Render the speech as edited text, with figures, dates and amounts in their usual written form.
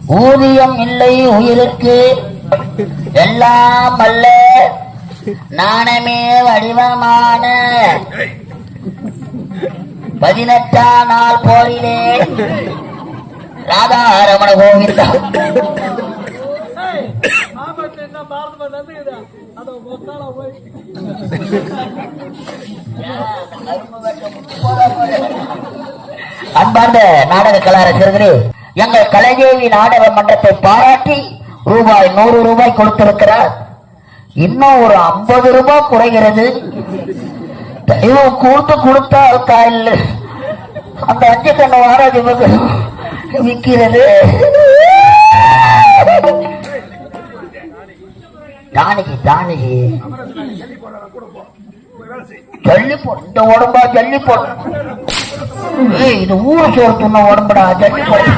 ஊதியம் இல்லை உயிருக்கு எல்லாம் அல்ல நாணமே வடிவமான 18ஆம் நாள் போரிலே ராதாரமண கோவிந்தா அன்பார்ந்த நாடக கலாரசிகர்களே, எங்கள் கலைதேவி நாடக மன்றத்தை பாராட்டி ரூபாய் 100 ரூபாய் கொடுத்திருக்கிறார். இன்னும் ஒரு 50 ரூபாய் குறைகிறது. கூட்டு கொடுத்தா காயில் அந்த 5 கண்ணு வாராது விற்கிறது. ஜானகி ஜானகி ஜல்லி போடு, இந்த உடம்பா ஜல்லி போடு. இது ஊரு சோறு துண்ண உடம்புடா, ஜல்லி போடு.